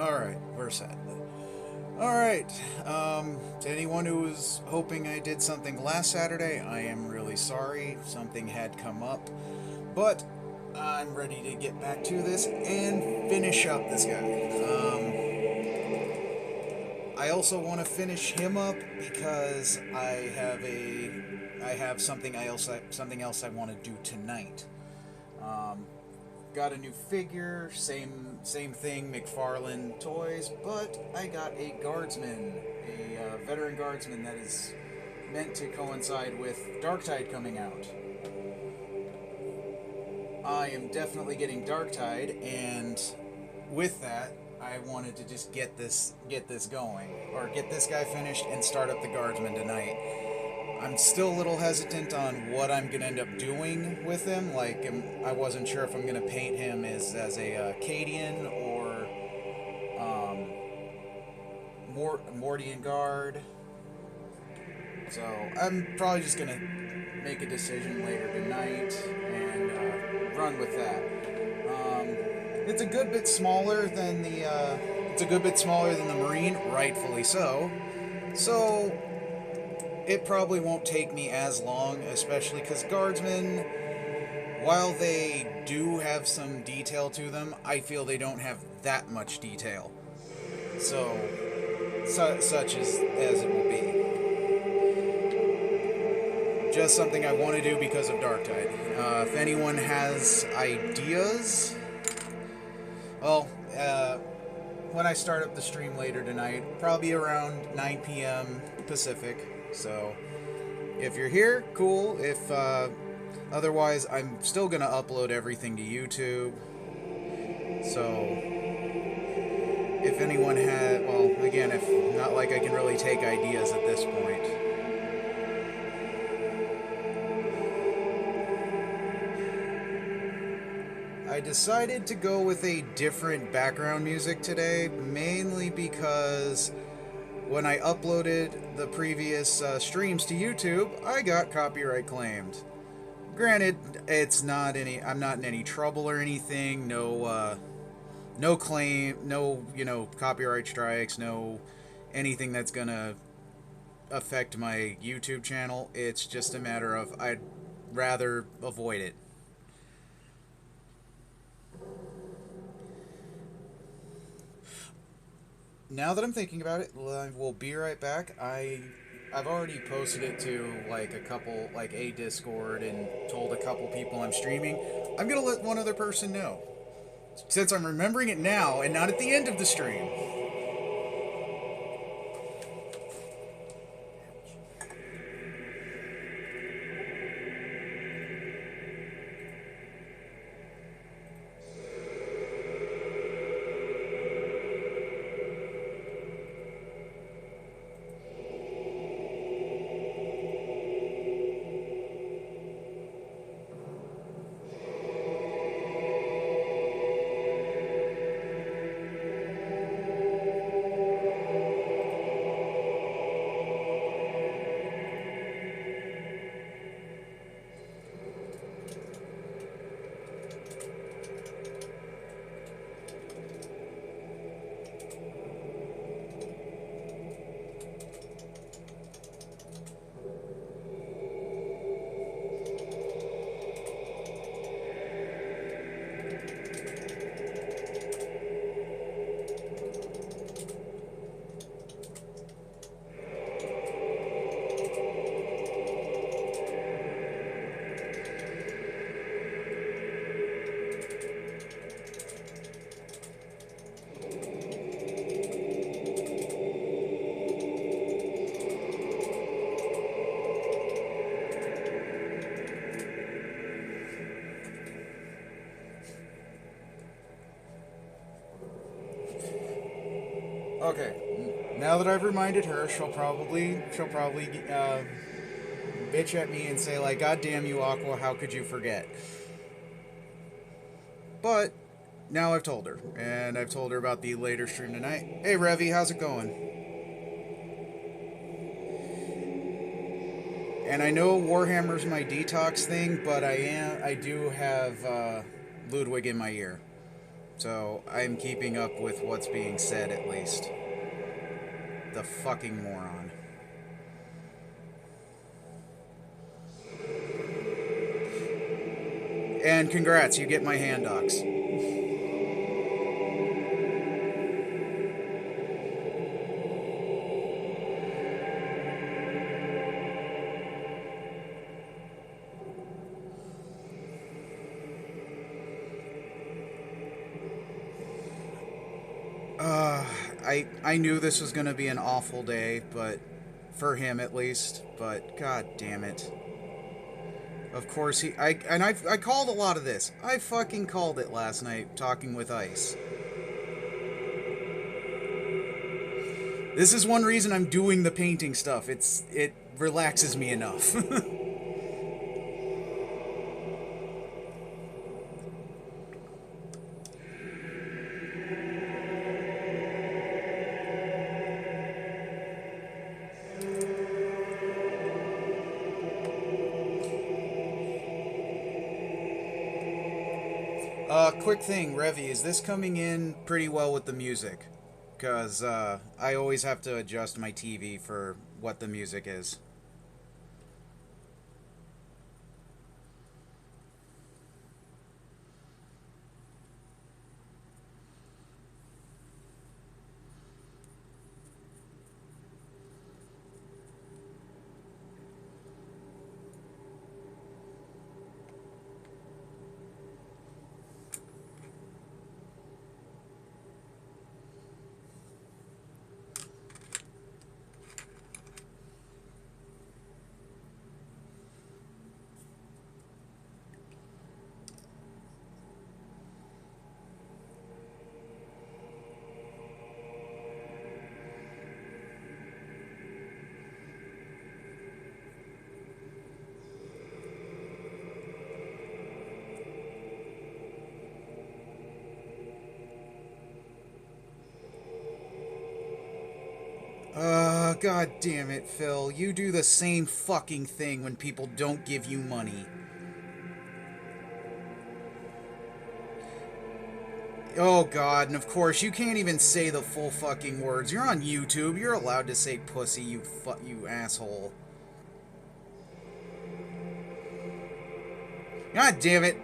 Alright, we're set. Alright, to anyone who was hoping I did something last Saturday, I am really sorry. Something had come up. But I'm ready to get back to this and finish up this guy. I also want to finish him up because I have something else I want to do tonight. Um, got a new figure, same thing, McFarlane toys, but I got a guardsman, a veteran guardsman that is meant to coincide with Darktide coming out. I am definitely getting Darktide, and with that, I wanted to just get this going, or get this guy finished and start up the guardsman tonight. I'm still a little hesitant on what I'm gonna end up doing with him. Like, I wasn't sure if I'm gonna paint him as a Cadian or Mordian guard. So I'm probably just gonna make a decision later tonight and run with that. Um, it's a good bit smaller than the Marine, rightfully so. So it probably won't take me as long, especially because guardsmen, while they do have some detail to them, I feel they don't have that much detail. So, such as it will be. Just something I want to do because of Darktide. If anyone has ideas, well, when I start up the stream later tonight, probably around 9 p.m. Pacific. So, if you're here, cool. If otherwise, I'm still gonna upload everything to YouTube. So, if anyone had, well, again, if not like I can really take ideas at this point. I decided to go with a different background music today, mainly because when I uploaded the previous streams to YouTube, I got copyright claimed. Granted, it's not any. I'm not in any trouble or anything. No claim. No, copyright strikes. No, anything that's gonna affect my YouTube channel. It's just a matter of I'd rather avoid it. Now that I'm thinking about it, we'll be right back. I've already posted it to like a Discord, and told a couple people I'm streaming. I'm gonna let one other person know, since I'm remembering it now and not at the end of the stream. Okay, now that I've reminded her, she'll probably bitch at me and say like, "God damn you, Aqua! How could you forget?" But now I've told her, and I've told her about the later stream tonight. Hey, Revy, how's it going? And I know Warhammer's my detox thing, but I do have Ludwig in my ear. So I'm keeping up with what's being said, at least. The fucking moron. And congrats, you get my hand docs. Uh, I knew this was gonna be an awful day, but for him at least. But god damn it. Of course I called a lot of this. I fucking called it last night talking with Ice. This is one reason I'm doing the painting stuff. It relaxes me enough. Quick thing, Revy, is this coming in pretty well with the music? Because I always have to adjust my TV for what the music is. God damn it, Phil. You do the same fucking thing when people don't give you money. Oh god, and of course you can't even say the full fucking words. You're on YouTube. You're allowed to say pussy, you asshole. God damn it.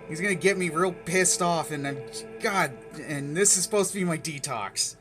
He's gonna get me real pissed off, and God, and this is supposed to be my detox.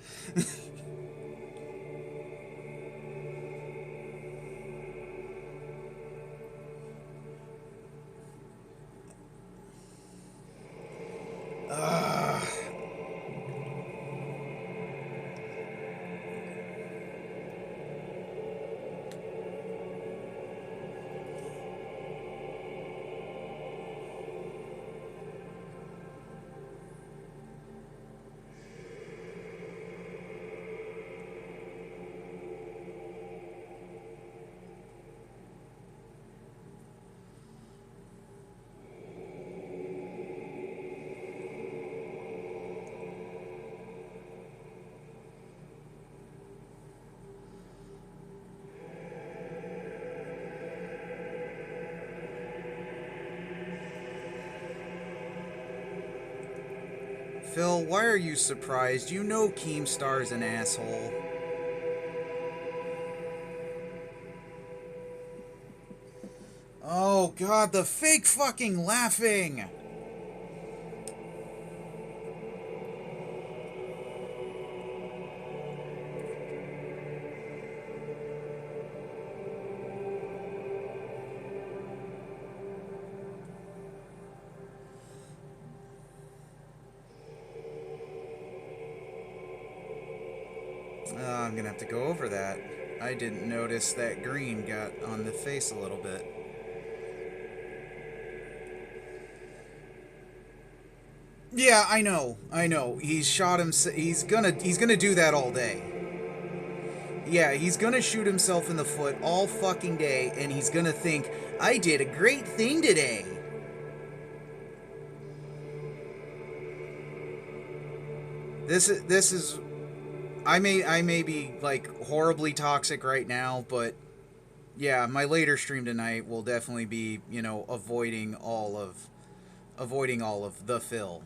Phil, why are you surprised? You know Keemstar's an asshole. Oh god, the fake fucking laughing! I'm gonna have to go over that. I didn't notice that green got on the face a little bit. Yeah, I know. He's shot him. He's gonna do that all day. Yeah, he's gonna shoot himself in the foot all fucking day, and he's gonna think, I did a great thing today. This is I may be like horribly toxic right now, but yeah, my later stream tonight will definitely be, avoiding all of the Phil.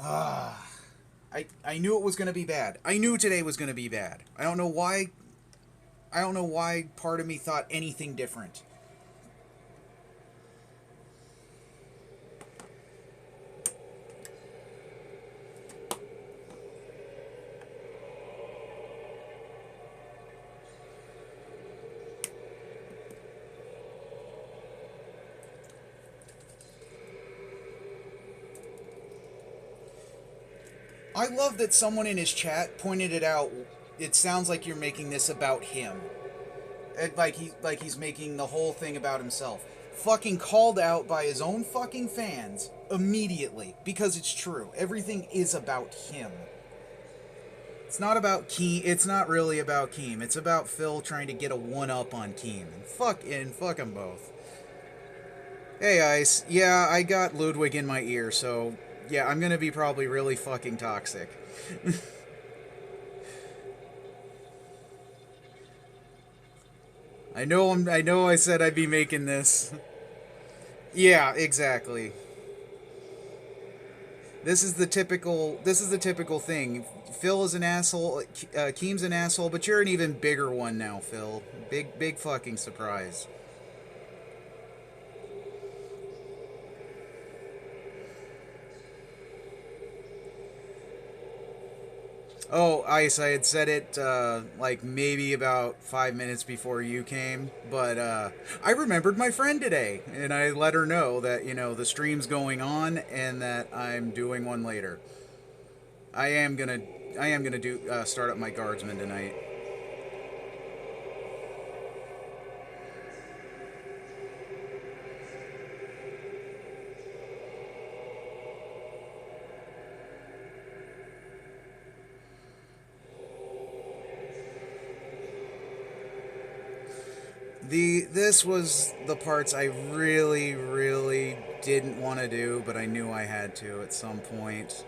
I knew it was gonna be bad. I knew today was gonna be bad. I don't know why. I don't know why part of me thought anything different. I love that someone in his chat pointed it out. It sounds like you're making this about him. Like he's making the whole thing about himself. Fucking called out by his own fucking fans immediately because it's true. Everything is about him. It's not about Keem. It's not really about Keem. It's about Phil trying to get a one up on Keem. And fuck them both. Hey Ice. Yeah, I got Ludwig in my ear, so yeah, I'm gonna be probably really fucking toxic. I know I said I'd be making this. Yeah, exactly. This is the typical thing. Phil is an asshole, Keem's an asshole, but you're an even bigger one now, Phil. Big fucking surprise. Oh, Ice, I had said it like maybe about 5 minutes before you came, but I remembered my friend today, and I let her know that the stream's going on and that I'm doing one later. I am gonna I am gonna do start up my guardsman tonight. This was the parts I really didn't want to do, but I knew I had to at some point.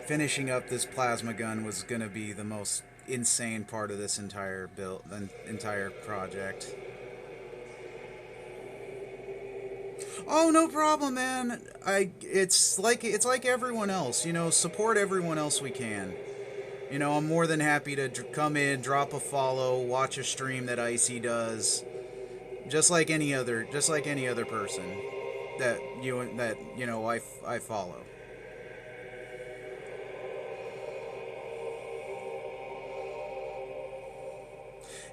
Finishing up this plasma gun was gonna be the most insane part of this entire build, the entire project. Oh, no problem, man. It's like everyone else, support everyone else we can. I'm more than happy to come in, drop a follow, watch a stream that Icy does, just like any other person I follow.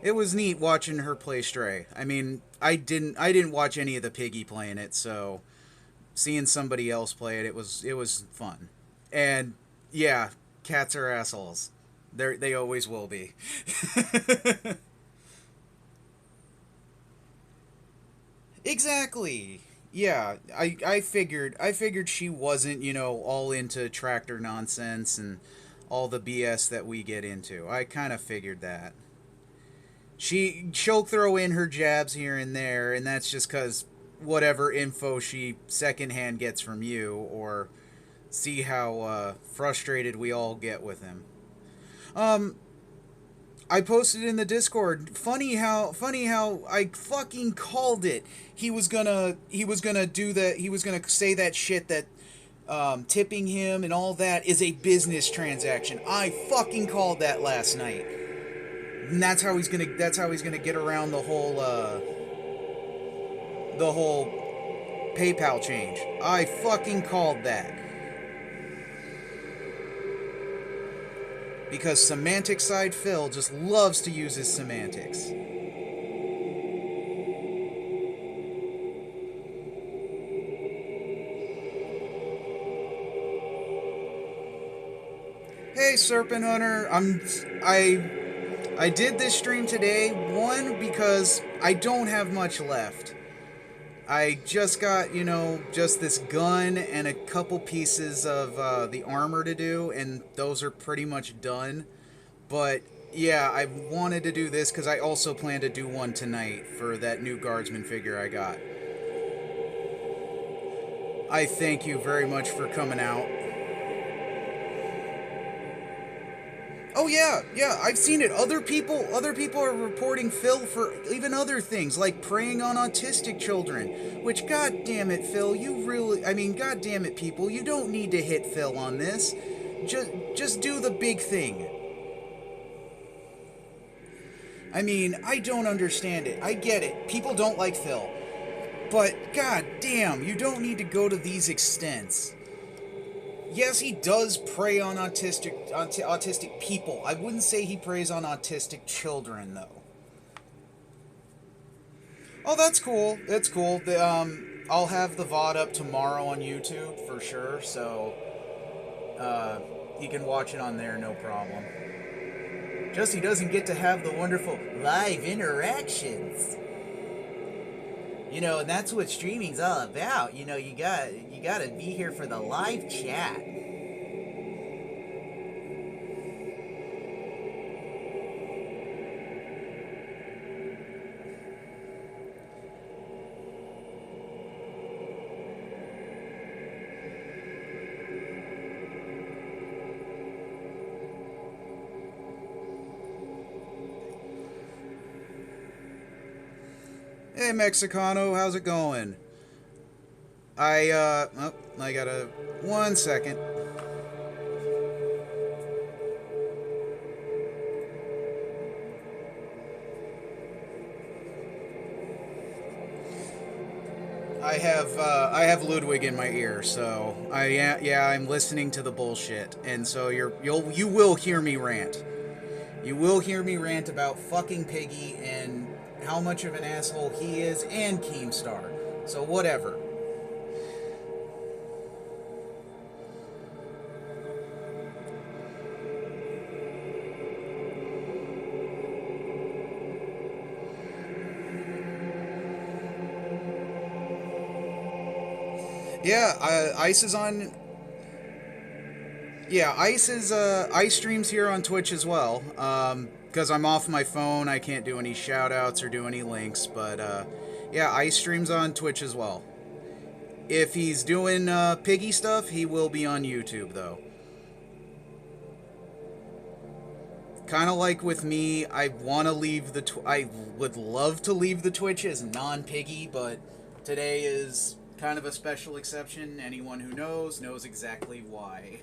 It was neat watching her play Stray. I mean, I didn't watch any of the Piggy playing it, so seeing somebody else play it, it was fun. And yeah, cats are assholes. They always will be. Exactly. Yeah, I figured she wasn't, all into tractor nonsense and all the BS that we get into. I kind of figured that. She'll throw in her jabs here and there, and that's just cuz whatever info she secondhand gets from you, or see how frustrated we all get with him. Um, I posted in the Discord. Funny how I fucking called it. He was gonna do that. He was gonna say that shit that tipping him and all that is a business transaction. I fucking called that last night. And that's how he's gonna get around the whole PayPal change. I fucking called that. Because Semantic Side Phil just loves to use his semantics. Hey Serpent Hunter, I did this stream today, one, because I don't have much left. I just got, just this gun and a couple pieces of the armor to do, and those are pretty much done. But yeah, I wanted to do this because I also plan to do one tonight for that new guardsman figure I got. I thank you very much for coming out. Oh yeah, yeah, I've seen it. Other people are reporting Phil for even other things like preying on autistic children. Which, god damn it, Phil, god damn it, people, you don't need to hit Phil on this. Just do the big thing. I mean, I don't understand it. I get it. People don't like Phil, but god damn, you don't need to go to these extents. Yes, he does prey on autistic people. I wouldn't say he preys on autistic children, though. Oh, that's cool. That's cool. I'll have the VOD up tomorrow on YouTube for sure, so uh, you can watch it on there, no problem. Just he doesn't get to have the wonderful live interactions. And that's what streaming's all about. You gotta be here for the live chat. Hey, Mexicano, how's it going? I gotta 1 second. I have Ludwig in my ear, so I'm listening to the bullshit, and so you will hear me rant. You will hear me rant about fucking Piggy and how much of an asshole he is and Keemstar. So whatever. Yeah, Ice is on. Yeah, Ice streams here on Twitch as well. Because I'm off my phone, I can't do any shout outs or do any links. But yeah, Ice streams on Twitch as well. If he's doing Piggy stuff, he will be on YouTube though. Kind of like with me, I want to leave I would love to leave the Twitch as non-Piggy, but today is kind of a special exception. Anyone who knows exactly why.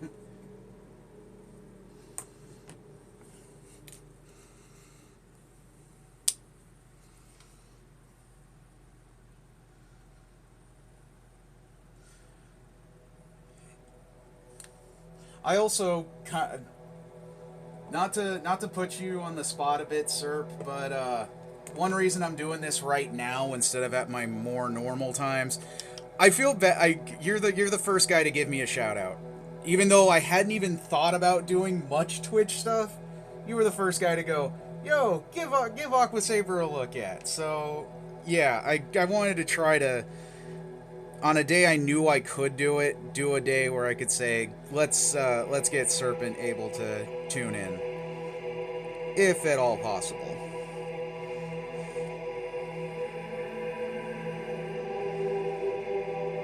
I also not to put you on the spot a bit, Serp, but one reason I'm doing this right now instead of at my more normal times, I feel bad. You're the first guy to give me a shout out, even though I hadn't even thought about doing much Twitch stuff. You were the first guy to go, "Yo, give Aqua Saber a look at." So yeah, I wanted to try to, on a day I knew I could do a day where I could say, let's get Serpent able to tune in, if at all possible.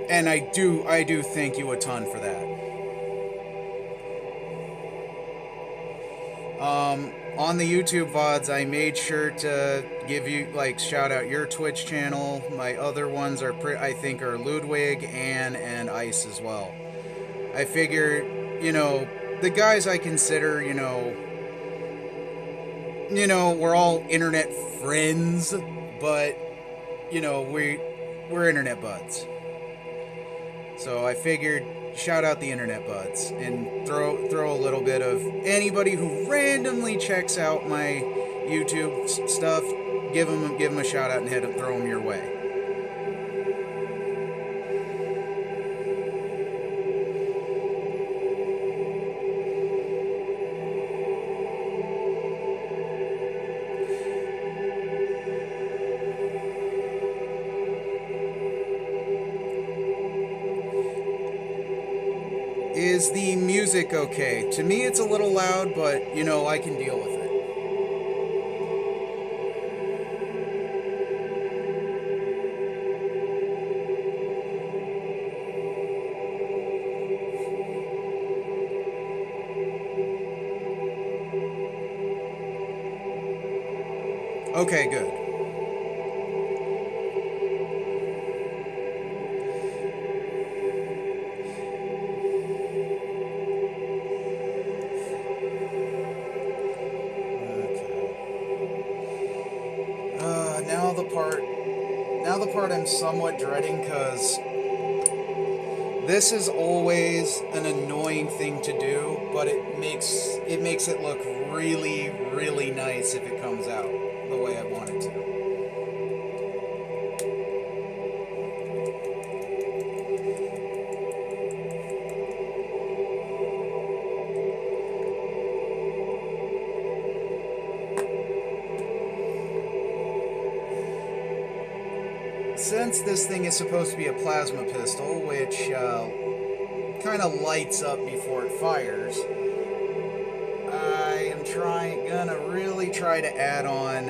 And I do thank you a ton for that. On the YouTube VODs, I made sure to give you, shout out your Twitch channel. My other ones I think are Ludwig, Ann, and Ice as well. I figure, the guys I consider, we're all internet friends, but, we're internet buds. So I figured shout out the internet buds and throw a little bit of anybody who randomly checks out my YouTube stuff. Give them a shout out and throw them your way. Is the music okay? To me, it's a little loud, but I can deal with it. Okay, good. Okay. Now the part. Now the part I'm somewhat dreading, because this is always an annoying thing to do, but it makes it look really, really nice if it comes out the way I want it to. Since this thing is supposed to be a plasma pistol, which kind of lights up before it fires, I am gonna really try to add on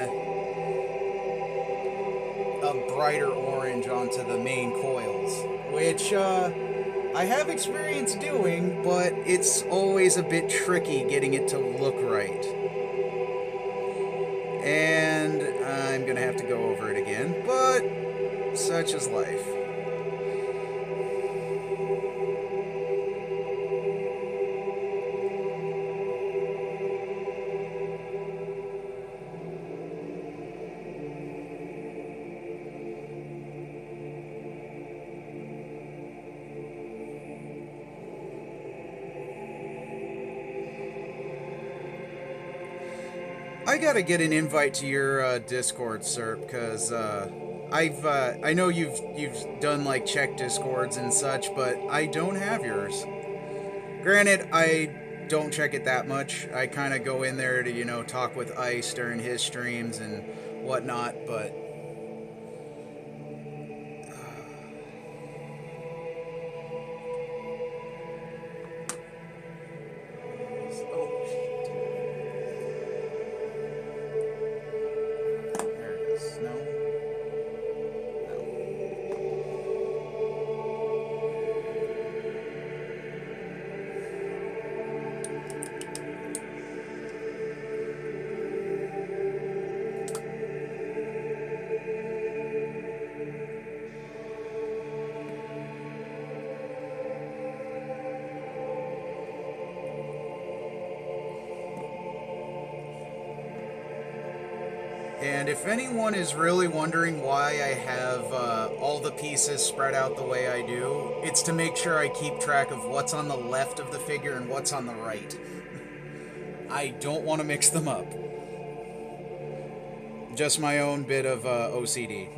a brighter orange onto the main coils, which I have experience doing, but it's always a bit tricky getting it to look right. And I'm gonna have to go over it again, but such is life. I gotta get an invite to your Discord, sir, because I know you've done like check Discords and such, but I don't have yours. Granted, I don't check it that much. I kind of go in there to talk with Ice during his streams and whatnot, but oh, there it is. No, no. And if anyone is really wondering why I have all the pieces spread out the way I do, it's to make sure I keep track of what's on the left of the figure and what's on the right. I don't want to mix them up. Just my own bit of OCD.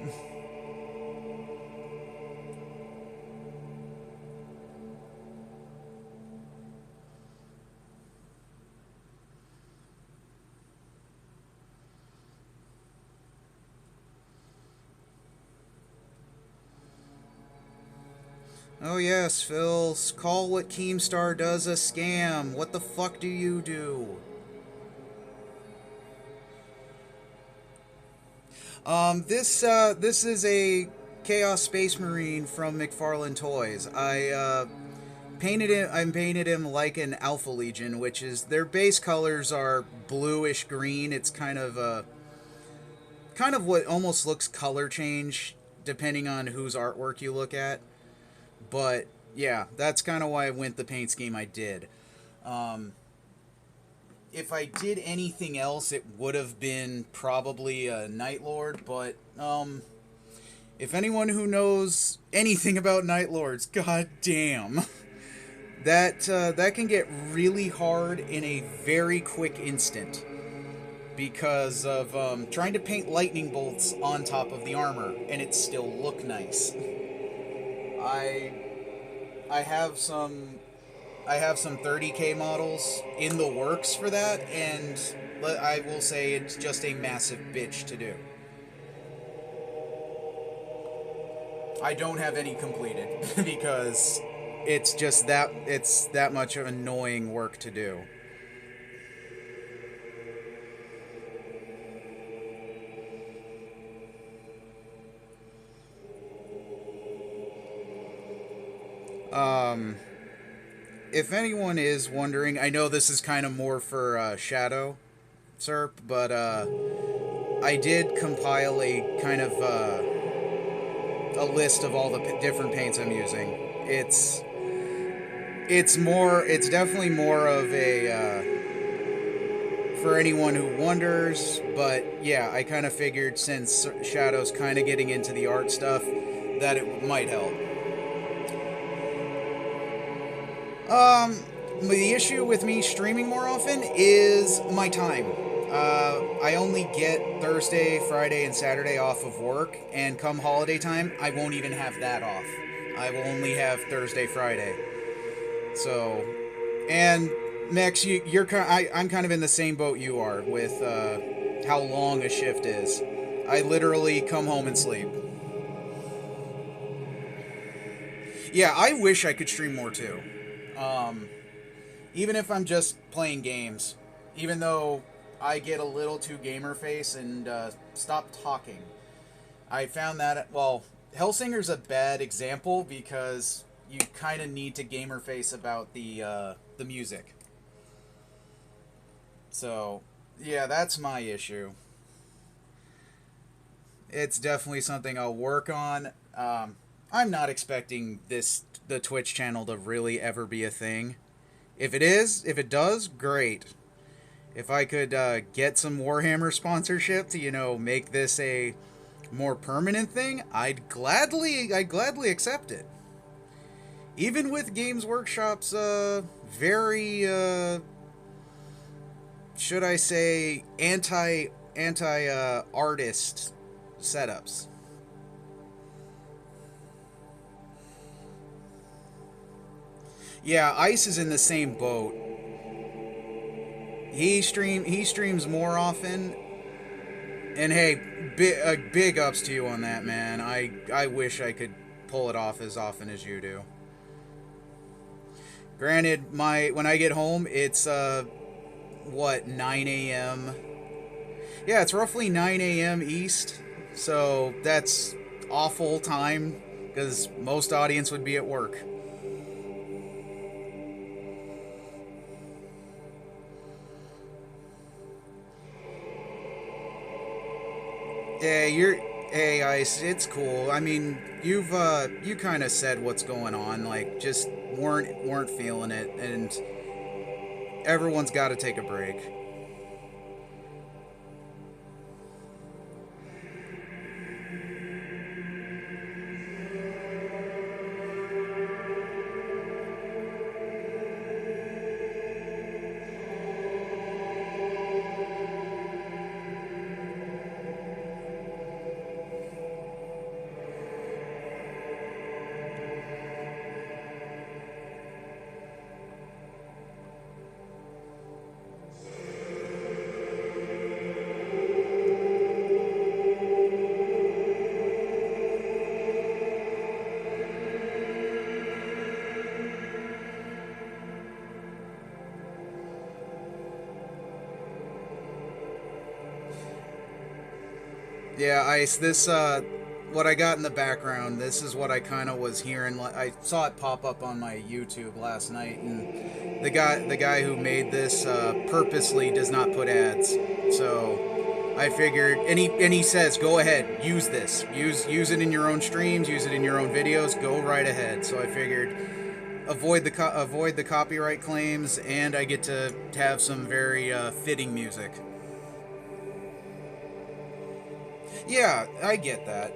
Oh yes, Phil, call what Keemstar does a scam. What the fuck do you do? This is a Chaos Space Marine from McFarlane Toys. I painted him like an Alpha Legion, which is their base colors are bluish green. It's kind of what almost looks color change depending on whose artwork you look at. But yeah, that's kind of why I went the paint scheme I did. Um, if I did anything else, it would have been probably a Night Lord. But if anyone who knows anything about Night Lords, god damn, that can get really hard in a very quick instant because of trying to paint lightning bolts on top of the armor and it still look nice. I I have some I have some 30K models in the works for that, and I will say it's just a massive bitch to do. I don't have any completed because it's that much of annoying work to do. Um, if anyone is wondering, I know this is kind of more for Shadow, Serp, but I did compile a kind of a list of all the different paints I'm using. It's definitely more of a for anyone who wonders, but yeah, I kind of figured since Shadow's kind of getting into the art stuff that it might help. The issue with me streaming more often is my time. I only get Thursday, Friday, and Saturday off of work, and come holiday time, I won't even have that off. I will only have Thursday, Friday. So, and Max, I'm kind of in the same boat you are with how long a shift is. I literally come home and sleep. Yeah, I wish I could stream more too. Um, Even if I'm just playing games, even though I get a little too gamer face and stop talking. I found that, well, Hellsinger's a bad example because you kind of need to gamer face about the music. So, yeah, that's my issue. It's definitely something I'll work on. I'm not expecting the Twitch channel to really ever be a thing. If it does, great. If I could get some Warhammer sponsorship to, make this a more permanent thing, I'd gladly accept it. Even with Games Workshop's very should I say anti artist setups. Yeah, Ice is in the same boat. He streams more often, and hey, big ups to you on that, man. I wish I could pull it off as often as you do. Granted, my when I get home, it's what 9 a.m. Yeah, it's roughly 9 a.m. East, so that's awful time because most audience would be at work. Yeah, hey Ice, it's cool. I mean, you kind of said what's going on, like just weren't feeling it, and everyone's got to take a break. Yeah, Ice. What I got in the background. This is what I kind of was hearing. I saw it pop up on my YouTube last night, and the guy who made this purposely does not put ads. So I figured, and he says, go ahead, use this, use it in your own streams, use it in your own videos, go right ahead. So I figured avoid the copyright claims, and I get to have some very fitting music. Yeah, I get that.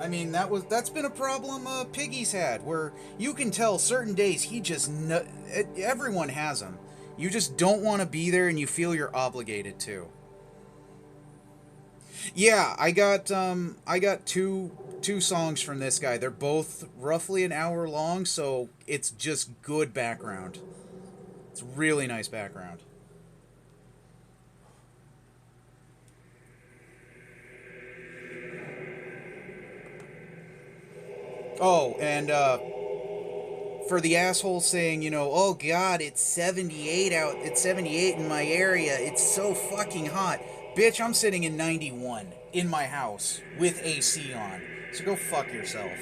I mean, that's been a problem Piggy's had, where you can tell certain days he just everyone has them. You just don't want to be there, and you feel you're obligated to. Yeah, I got two songs from this guy. They're both roughly an hour long, so it's just good background. It's really nice background. Oh, and for the asshole saying, oh God, it's 78 in my area. It's so fucking hot. Bitch, I'm sitting in 91 in my house with AC on. So go fuck yourself.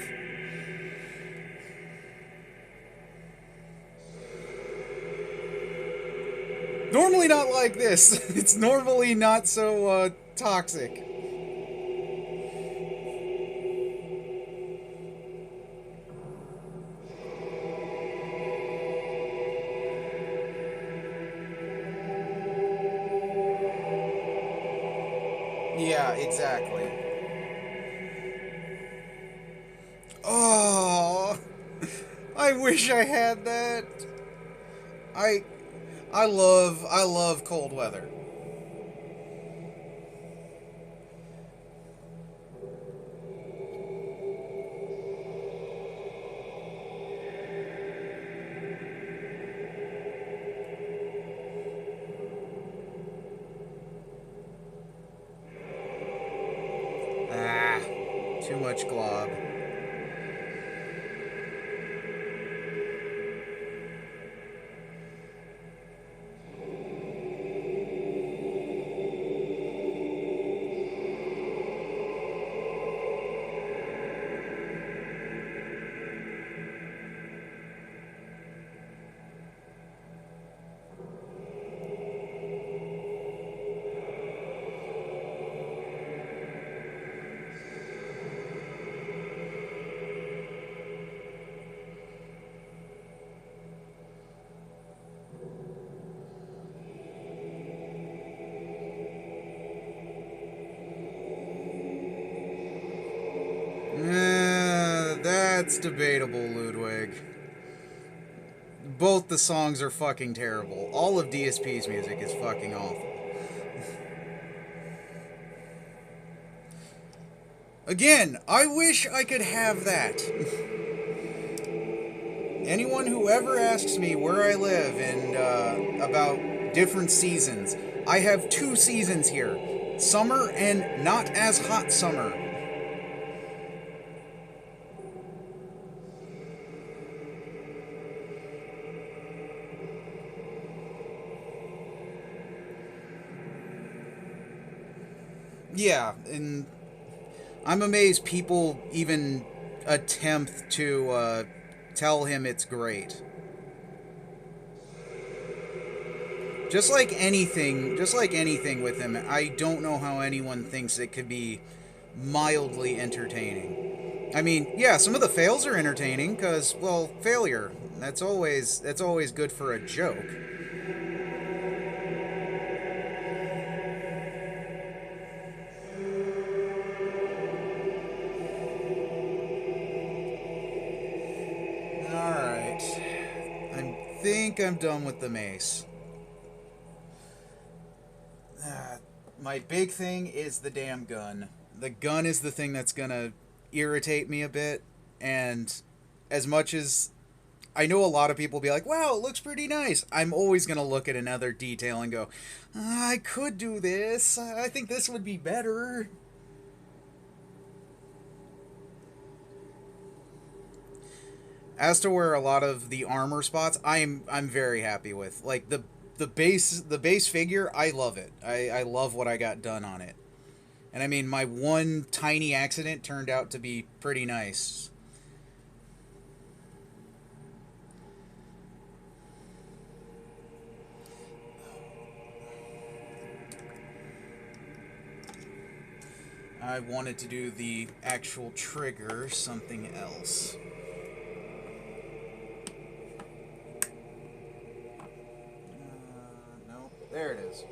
Normally not like this. It's normally not so toxic. exactly. Oh, I wish I had that. I I love cold weather. Ah, too much glob. That's debatable, Ludwig. Both the songs are fucking terrible. All of DSP's music is fucking awful. Again, I wish I could have that. Anyone who ever asks me where I live and about different seasons, I have two seasons here: summer and not as hot summer. Yeah, and I'm amazed people even attempt to tell him it's great. Just like anything with him, I don't know how anyone thinks it could be mildly entertaining. I mean, yeah, some of the fails are entertaining because, well, failure. That's always good for a joke. All right, I think I'm done with the mace. Uh, my big thing is the damn gun. The gun is the thing that's gonna irritate me a bit, and as much as I know a lot of people be like, wow, it looks pretty nice. I'm always going to look at another detail and go, I could do this. I think this would be better. As to where a lot of the armor spots, I'm very happy with. Like the base figure, I love it. I love what I got done on it. And I mean, my one tiny accident turned out to be pretty nice. I wanted to do the actual trigger, something else. No, there it is.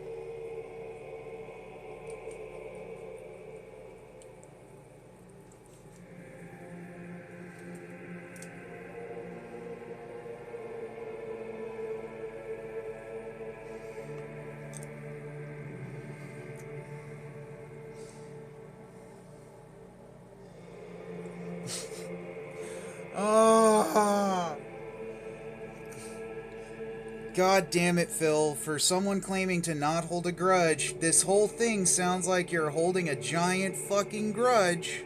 Oh, God damn it, Phil. For someone claiming to not hold a grudge, this whole thing sounds like you're holding a giant fucking grudge.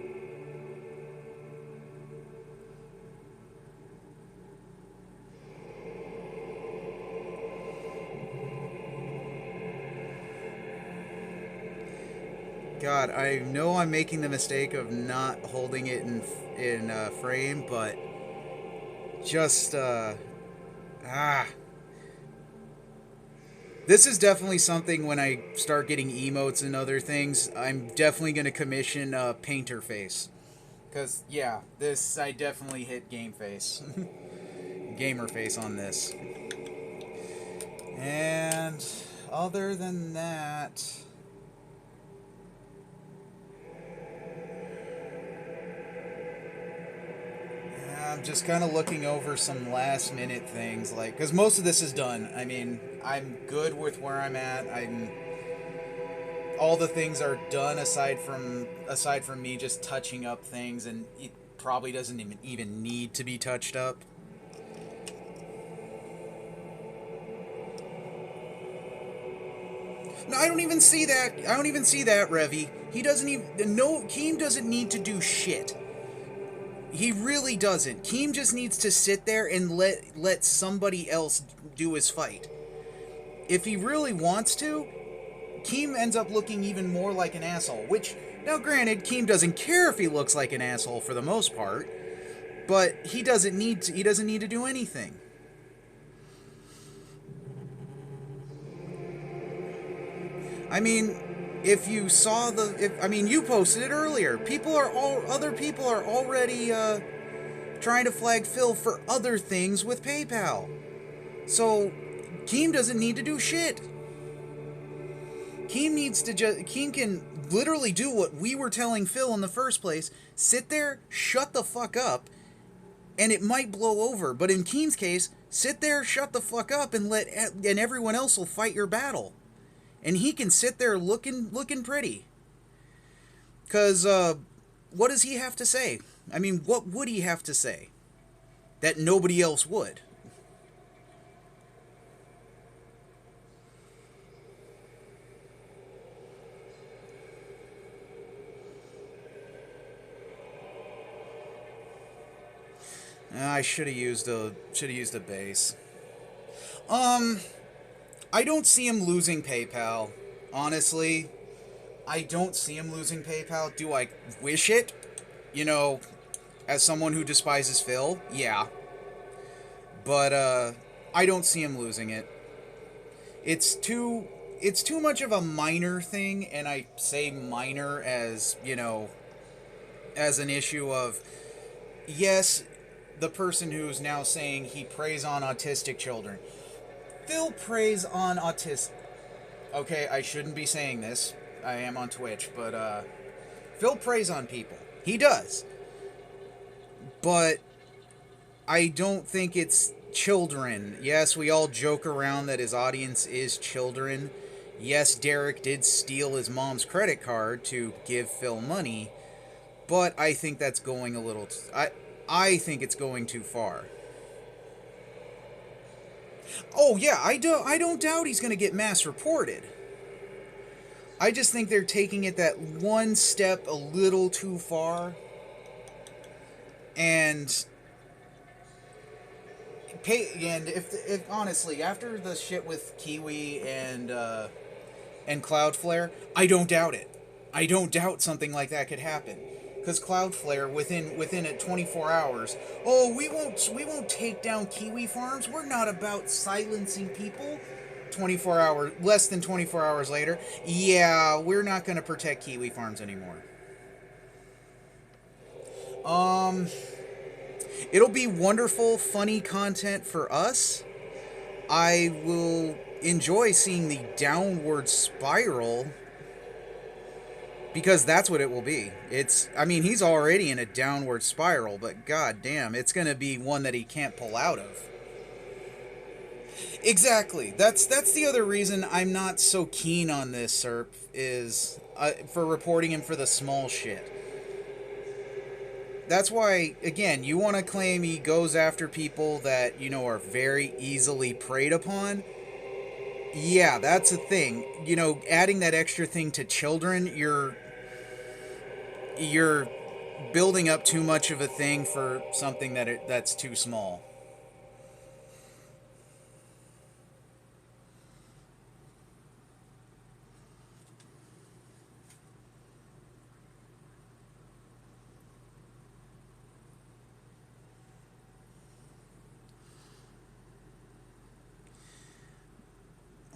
God, I know I'm making the mistake of not holding it in frame, but just ah, this is definitely something when I start getting emotes and other things, I'm definitely going to commission painter face. Because, yeah, this, I definitely hit game face. Gamer face on this. And other than that, I'm just kind of looking over some last minute things, like, because most of this is done. I mean, I'm good with where I'm at. I'm all the things are done aside from me just touching up things, and it probably doesn't even need to be touched up. No, I don't even see that. I don't even see that, Revy. He doesn't even. No, Keem doesn't need to do shit. He really doesn't. Keem just needs to sit there and let somebody else do his fight. If he really wants to, Keem ends up looking even more like an asshole. Which, now granted, Keem doesn't care if he looks like an asshole for the most part, but he doesn't need to. He doesn't need to do anything. I mean, if you saw I mean, you posted it earlier. Other people are already trying to flag Phil for other things with PayPal. So, Keem doesn't need to do shit. Keem can literally do what we were telling Phil in the first place. Sit there, shut the fuck up, and it might blow over. But in Keem's case, sit there, shut the fuck up, and everyone else will fight your battle. And he can sit there looking pretty. Cause what does he have to say? I mean, what would he have to say that nobody else would? I should have used a base. I don't see him losing PayPal. Honestly, I don't see him losing PayPal. Do I wish it? You know, as someone who despises Phil, yeah. But I don't see him losing it. It's too it's too much of a minor thing, and I say minor as, as an issue of, yes, the person who's now saying he preys on autistic children. Phil preys on autistic. Okay, I shouldn't be saying this. I am on Twitch, but Phil preys on people. He does. But I don't think it's children. Yes, we all joke around that his audience is children. Yes, Derek did steal his mom's credit card to give Phil money, but I think that's going a little I think it's going too far. Oh yeah, I don't doubt he's going to get mass reported. I just think they're taking it that one step a little too far. And if honestly, after the shit with Kiwi and Cloudflare, I don't doubt it. I don't doubt something like that could happen. Because Cloudflare, within 24 hours, oh, we won't take down Kiwi farms. We're not about silencing people. 24 hours, less than 24 hours later, yeah, we're not going to protect Kiwi farms anymore. Um, it'll be wonderful, funny content for us. I will enjoy seeing the downward spiral, because that's what it will be. I mean, he's already in a downward spiral, but god damn, it's going to be one that he can't pull out of. Exactly. That's the other reason I'm not so keen on this SERP, is for reporting him for the small shit. That's why, again, you want to claim he goes after people that, are very easily preyed upon. Yeah, that's a thing. Adding that extra thing to children, you're building up too much of a thing for something that's too small.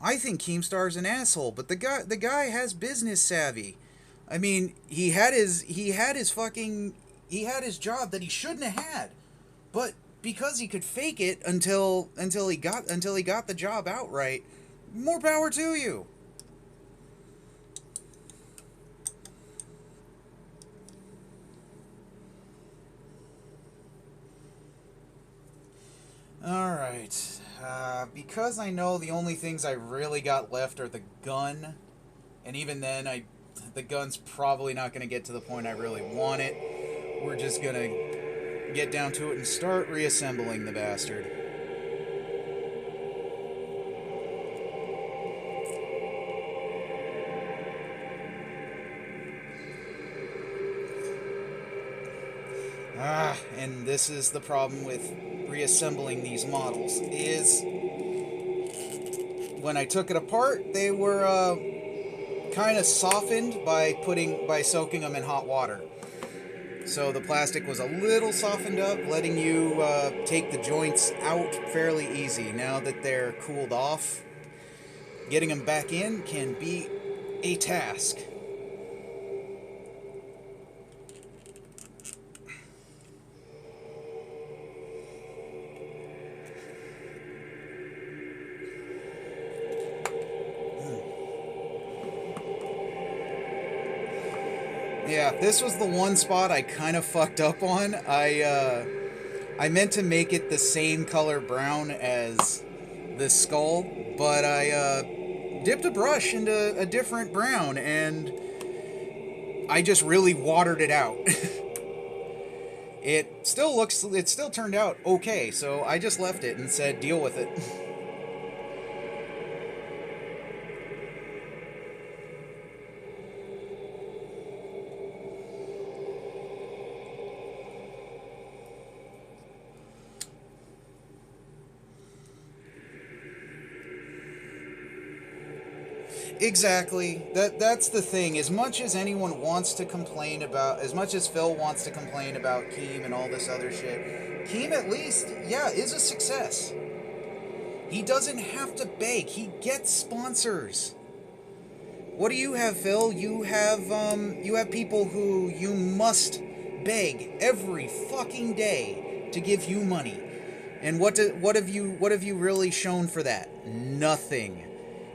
I think Keemstar's an asshole, but the guy has business savvy. I mean, he had his job that he shouldn't have had, but because he could fake it until he got the job outright, more power to you. Alright. Because I know the only things I really got left are the gun, and even then, the gun's probably not going to get to the point I really want it. We're just going to get down to it and start reassembling the bastard. And this is the problem with reassembling these models, is when I took it apart, they were kind of softened by soaking them in hot water. So the plastic was a little softened up, letting you take the joints out fairly easy. Now that they're cooled off, getting them back in can be a task. Yeah, this was the one spot I kind of fucked up on. I meant to make it the same color brown as the skull, but I dipped a brush into a different brown, and I just really watered it out. It still turned out okay, so I just left it and said, deal with it. Exactly. That's the thing. As much as anyone wants to complain about, as much as Phil wants to complain about Keem and all this other shit, Keem at least, yeah, is a success. He doesn't have to beg. He gets sponsors. What do you have, Phil? You have people who you must beg every fucking day to give you money. And what have you really shown for that? Nothing.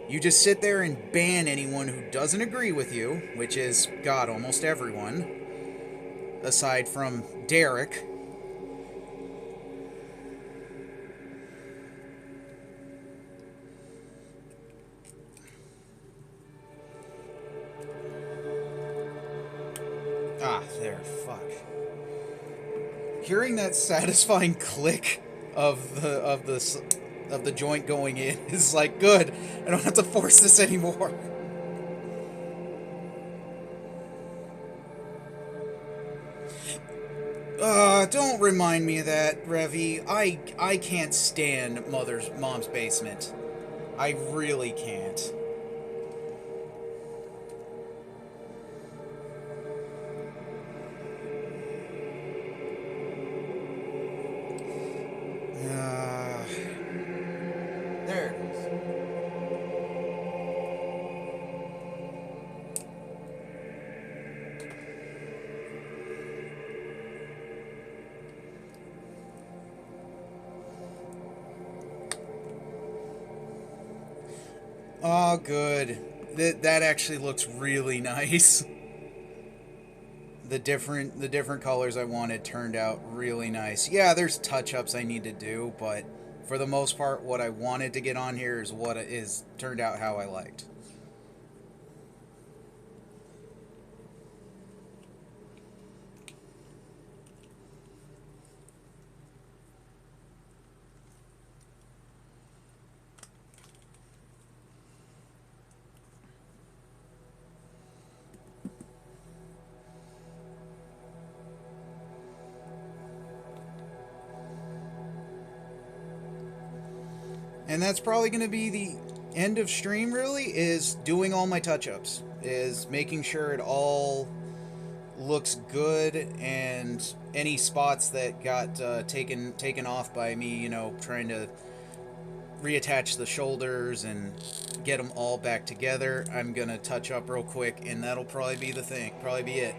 You just sit there and ban anyone who doesn't agree with you, which is, God, almost everyone, aside from Derek. Ah, there, fuck. Hearing that satisfying click of the joint going in is like, good. I don't have to force this anymore. Don't remind me of that, Revy. I can't stand mom's basement. I really can't. There it is. Oh, good. That actually looks really nice. The different colors I wanted turned out really nice. Yeah, there's touch-ups I need to do, but for the most part, what I wanted to get on here is what it is turned out how I liked. And that's probably going to be the end of stream, really, is doing all my touch-ups, is making sure it all looks good, and any spots that got taken off by me, trying to reattach the shoulders and get them all back together, I'm gonna touch up real quick, and that'll probably be the thing, probably be it.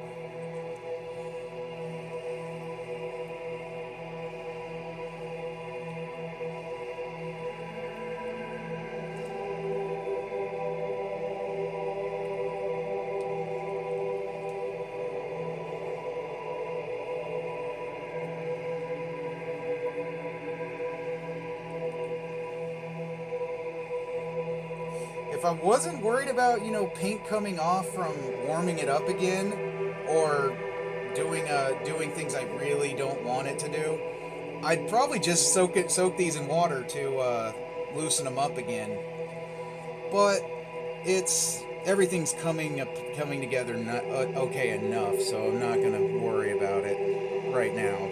if I wasn't worried about, you know, paint coming off from warming it up again, or doing things I really don't want it to do, I'd probably just soak these in water to loosen them up again. But it's everything's coming together not, okay enough, so I'm not gonna worry about it right now.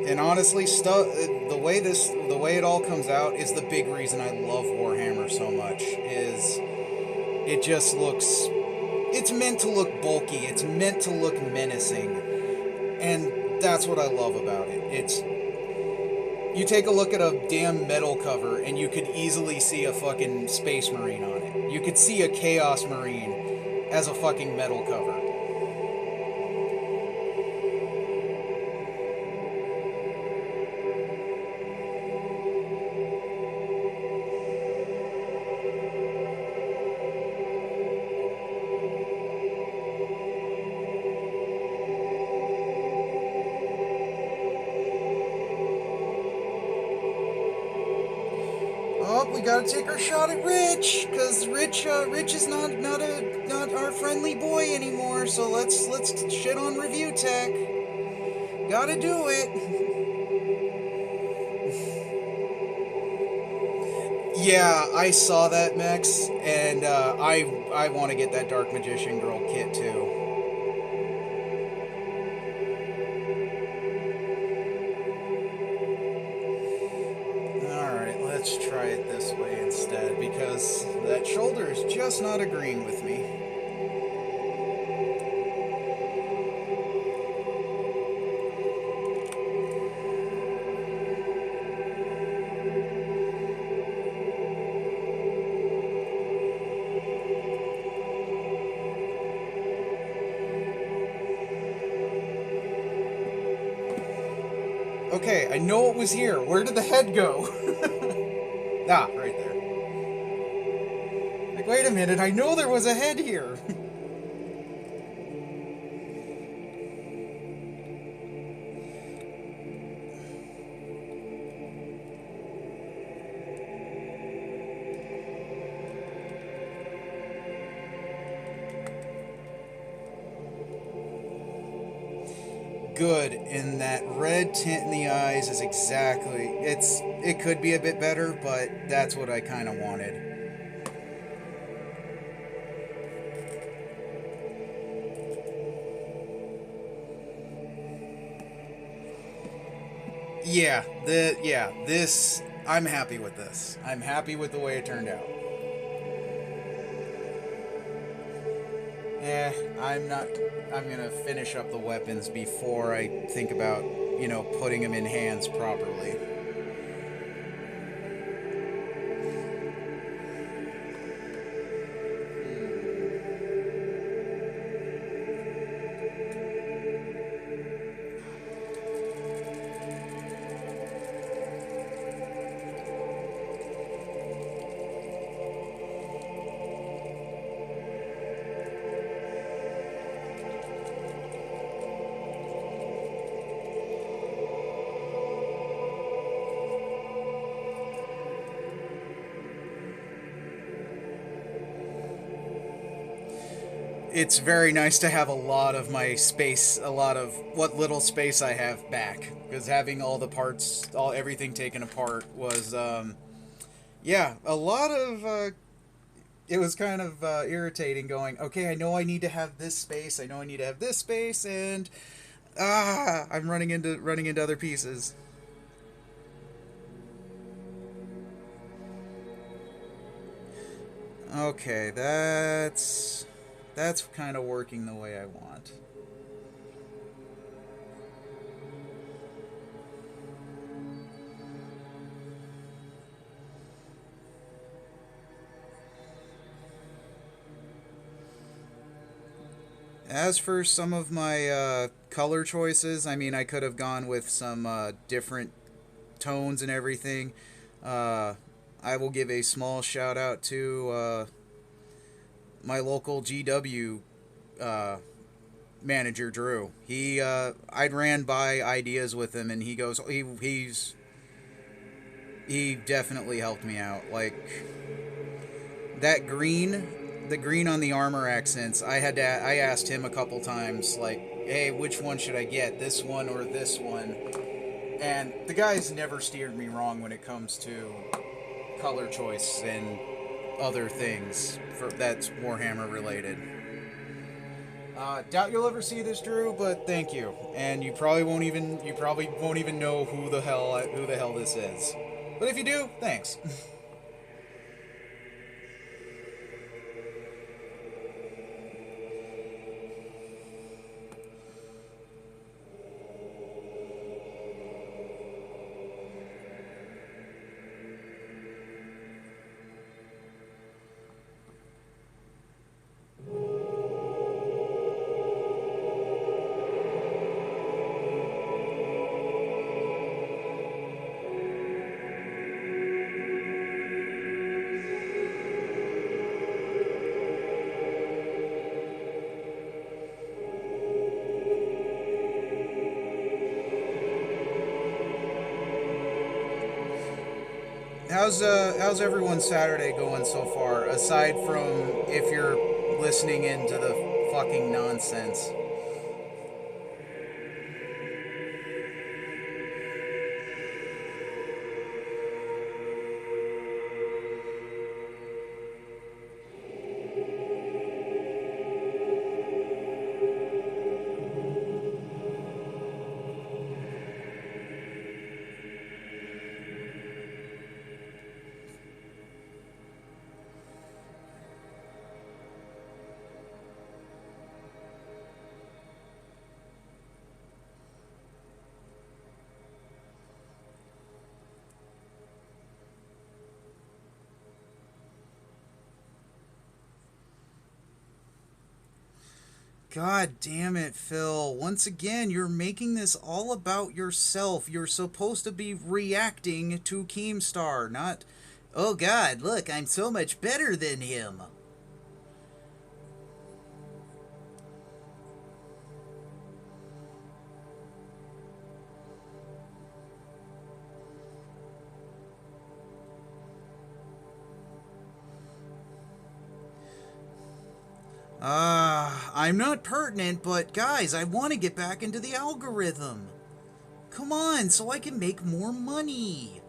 And honestly, the way it all comes out is the big reason I love Warhammer so much. Is it just looks, it's meant to look bulky. It's meant to look menacing, and that's what I love about it. It's you take a look at a damn metal cover, and you could easily see a fucking Space Marine on it. You could see a Chaos Marine as a fucking metal cover. Oh, we gotta take our shot at Rich, cause Rich is not our friendly boy anymore. So let's shit on Review Tech. Gotta do it. Yeah, I saw that, Mex, and I want to get that Dark Magician Girl kit too. All right, let's try it this way instead, because that shoulder is just not agreeing with me. Okay, I know it was here. Where did the head go? Ah, right there. Like, wait a minute, I know there was a head here. Good, and that red tint in the eyes is exactly, it could be a bit better, but that's what I kind of wanted. This, I'm happy with this. I'm happy with the way it turned out. Eh, I'm not. I'm gonna finish up the weapons before I think about, you know, putting them in hands properly. It's very nice to have a lot of my space, a lot of what little space I have back, because having all the parts, everything taken apart was, yeah, a lot of. It was kind of irritating. Going, okay, I know I need to have this space. I know I need to have this space, and I'm running into other pieces. Okay, that's kind of working the way I want. As for some of my color choices. I mean, I could have gone with some different tones and everything. Uh, I will give a small shout out to my local GW uh, manager, Drew. I'd ran by ideas with him, and he definitely helped me out. Like that green, the green on the armor accents. I asked him a couple times, like, hey, which one should I get, this one or this one? And the guy's never steered me wrong when it comes to color choice and other things that's Warhammer related. Doubt you'll ever see this, Drew, but thank you. And you probably won't even know who the hell this is. But if you do, thanks. How's everyone's Saturday going so far? Aside from if you're listening into the fucking nonsense. God damn it, Phil. Once again, you're making this all about yourself. You're supposed to be reacting to Keemstar, not, oh god, look, I'm so much better than him. I'm not pertinent, but guys, I want to get back into the algorithm. Come on, so I can make more money.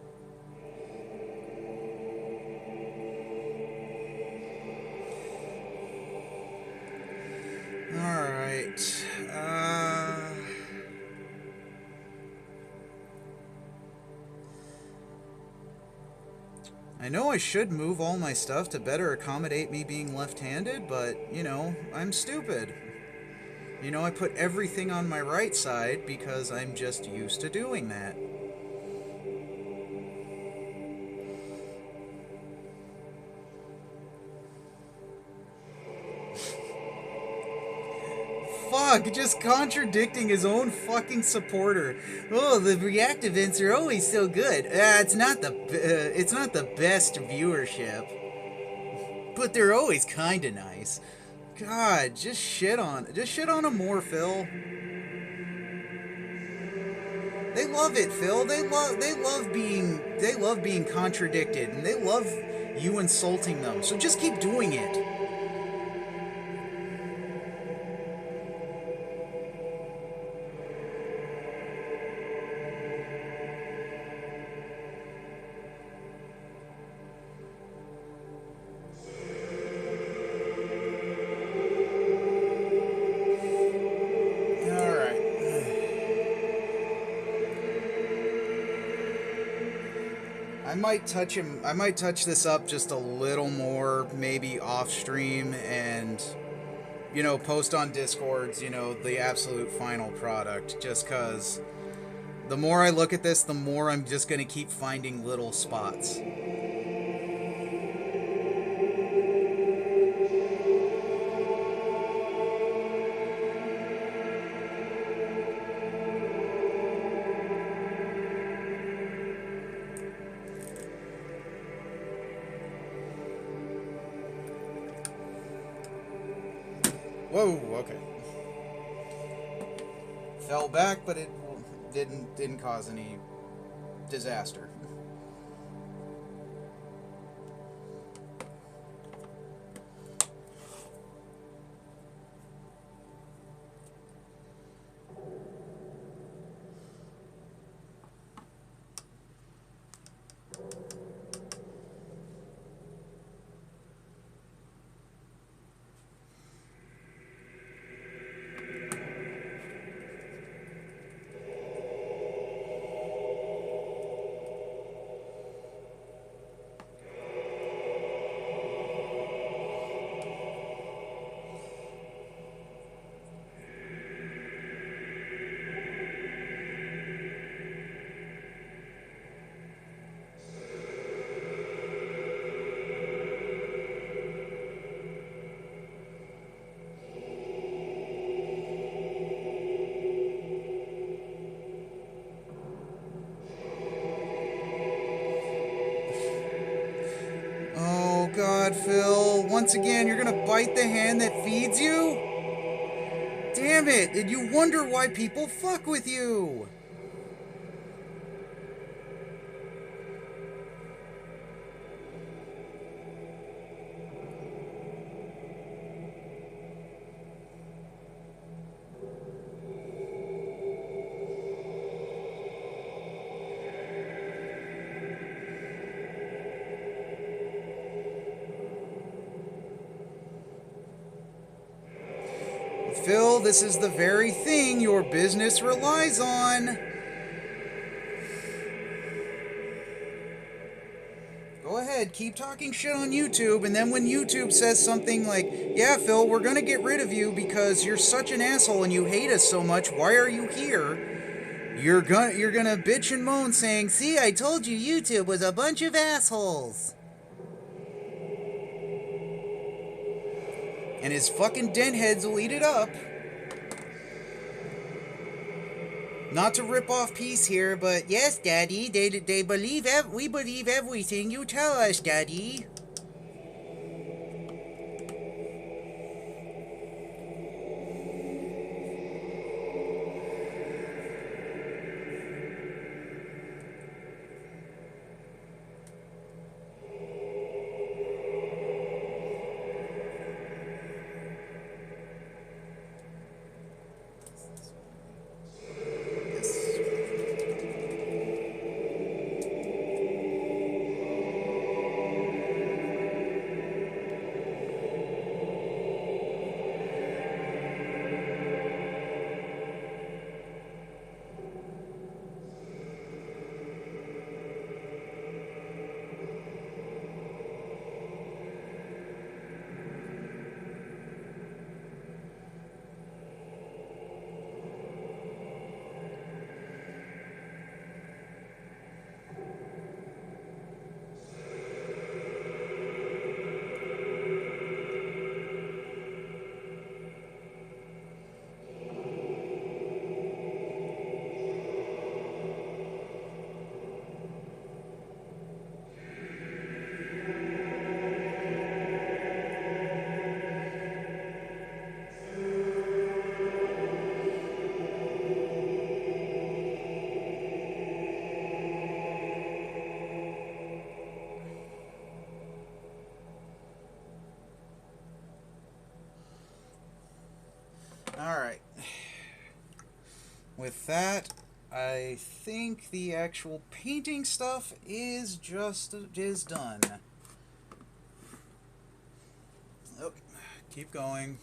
Alright. I know I should move all my stuff to better accommodate me being left-handed, but, you know, I'm stupid. You know, I put everything on my right side because I'm just used to doing that. Fuck, just contradicting his own fucking supporter. Oh, the react events are always so good. It's not the best viewership, but they're always kind of nice. God, just shit on him more, Phil. They love it, Phil. They love being contradicted, and they love you insulting them. So just keep doing it. I might touch this up just a little more, maybe off stream, and, you know, post on Discords, you know, the absolute final product. Just because the more I look at this, the more I'm just going to keep finding little spots. Whoa, okay. Fell back, but it didn't cause any disaster. Oh God, Phil! Once again, you're gonna bite the hand that feeds you? Damn it! And you wonder why people fuck with you! Phil, this is the very thing your business relies on. Go ahead, keep talking shit on YouTube, and then when YouTube says something like, yeah, Phil, we're gonna get rid of you because you're such an asshole and you hate us so much, why are you here? You're gonna bitch and moan saying, see, I told you YouTube was a bunch of assholes. And his fucking dent heads will eat it up. Not to rip off Peace here, but yes, Daddy, we believe everything you tell us, Daddy. Alright. With that, I think the actual painting stuff is done. Oh, keep going.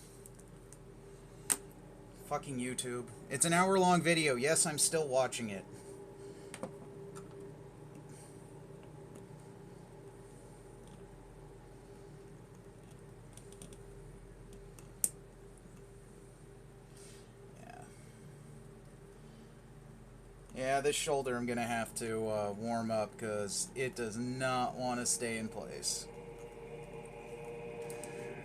Fucking YouTube. It's an hour-long video. Yes, I'm still watching it. Yeah, this shoulder I'm gonna have to warm up because it does not want to stay in place.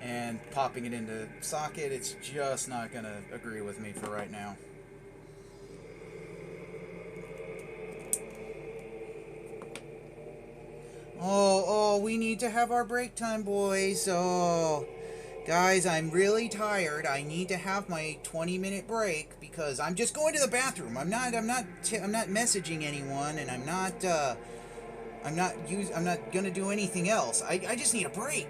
And popping it into socket, it's just not gonna agree with me for right now. Oh, we need to have our break time, boys. Oh, Guys, I'm really tired. I need to have my 20-minute break because I'm just going to the bathroom. I'm not messaging anyone, and I'm not gonna do anything else. I just need a break.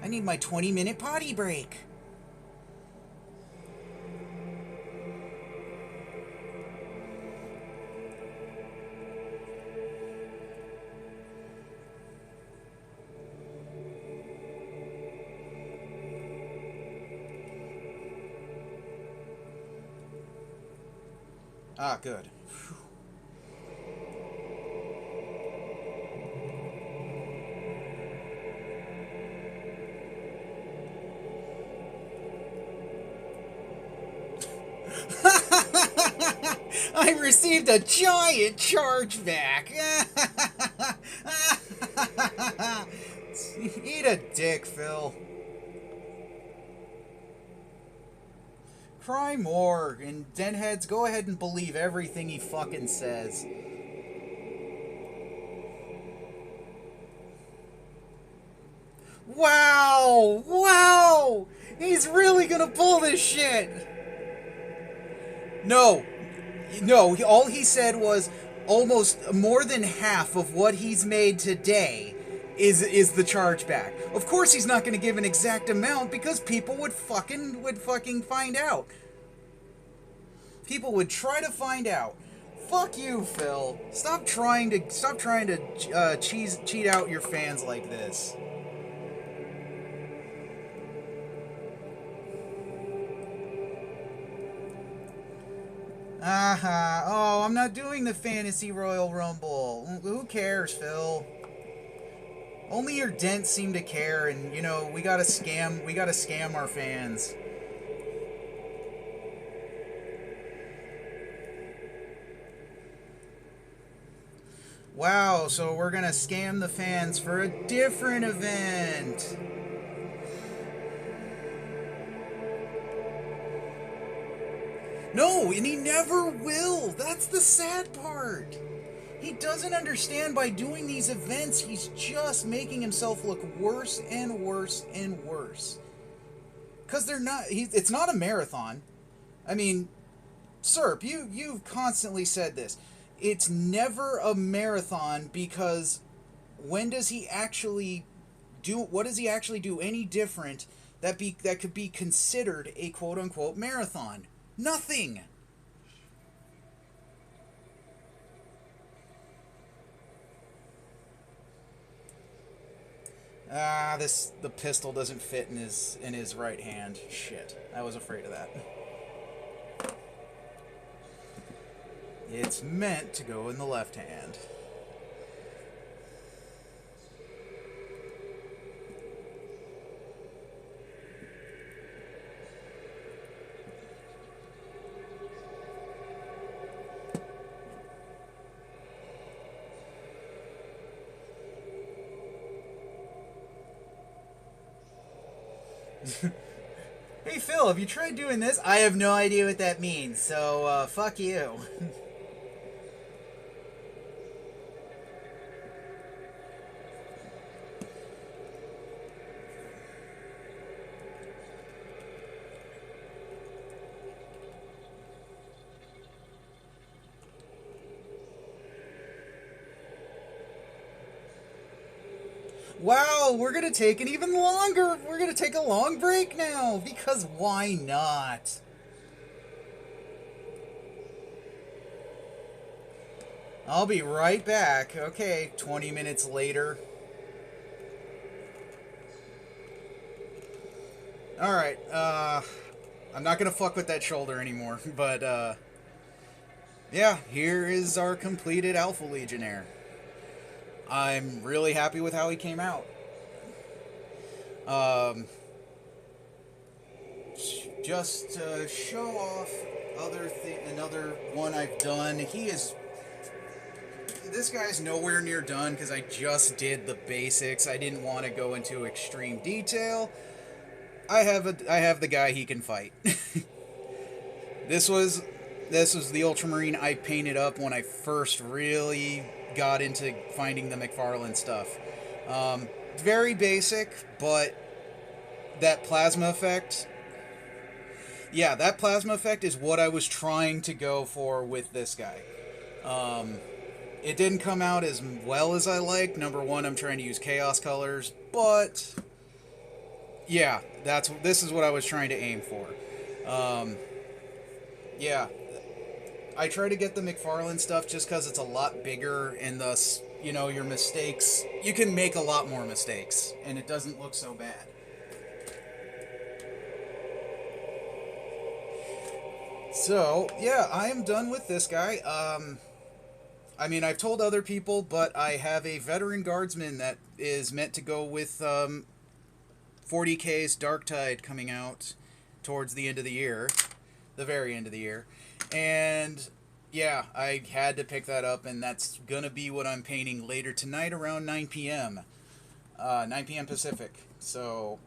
I need my 20-minute potty break. Ah, good. I received a giant chargeback. Eat a dick, Phil. Cry more, and Denheads, go ahead and believe everything he fucking says. Wow! Wow! He's really gonna pull this shit! No. No, all he said was almost more than half of what he's made today is the chargeback. Of course he's not going to give an exact amount because people would fucking find out. People would try to find out. Fuck you, Phil. Stop trying to cheat out your fans like this. Aha. Oh, I'm not doing the Fantasy Royal Rumble. Who cares, Phil? Only your dents seem to care, and, you know, we gotta scam our fans. Wow, so we're gonna scam the fans for a different event. No, and he never will. That's the sad part. He doesn't understand by doing these events, he's just making himself look worse and worse and worse. Because it's not a marathon. I mean, Serp, you've constantly said this. It's never a marathon because what does he actually do any different that could be considered a quote-unquote marathon? Nothing. The pistol doesn't fit in his right hand. Shit. I was afraid of that. It's meant to go in the left hand. Hey Phil, have you tried doing this? I have no idea what that means, so fuck you. Wow, we're gonna take an even longer. We're gonna take a long break now because why not? I'll be right back. Okay, 20 minutes later. Alright, I'm not gonna fuck with that shoulder anymore, but, yeah, here is our completed Alpha Legionnaire. I'm really happy with how he came out. Just to show off another one I've done. This guy's nowhere near done because I just did the basics. I didn't want to go into extreme detail. I have the guy he can fight. This was the Ultramarine I painted up when I first really got into finding the McFarlane stuff. very basic, but that plasma effect, yeah, that plasma effect is what I was trying to go for with this guy. It didn't come out as well as I liked. Number one, I'm trying to use chaos colors, but yeah, this is what I was trying to aim for. Um, yeah, I try to get the McFarlane stuff just because it's a lot bigger, and thus, your mistakes, you can make a lot more mistakes, and it doesn't look so bad. So, yeah, I am done with this guy. I mean, I've told other people, but I have a veteran guardsman that is meant to go with 40K's Dark Tide coming out towards the end of the year, the very end of the year. And yeah, I had to pick that up, and that's gonna be what I'm painting later tonight around 9 p.m. 9 p.m. Pacific. So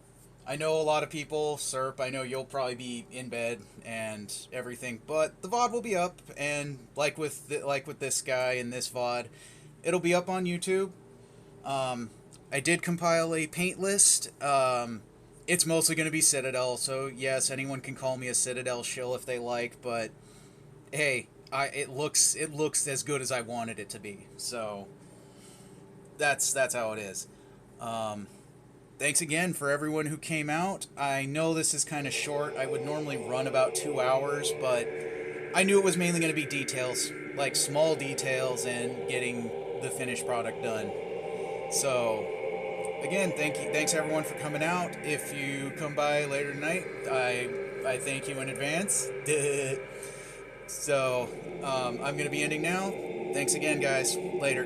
I know a lot of people, Serp, I know you'll probably be in bed and everything, but the VOD will be up, and like with this guy and this VOD, it'll be up on YouTube. I did compile a paint list. It's mostly going to be Citadel, so yes, anyone can call me a Citadel shill if they like, but hey, it looks as good as I wanted it to be. So that's how it is. Um, Thanks again for everyone who came out. I know this is kind of short. I would normally run about 2 hours, but I knew it was mainly going to be details, like small details, and getting the finished product done. So again, thanks everyone for coming out. If you come by later tonight, I thank you in advance. So I'm gonna be ending now. Thanks again, guys. Later.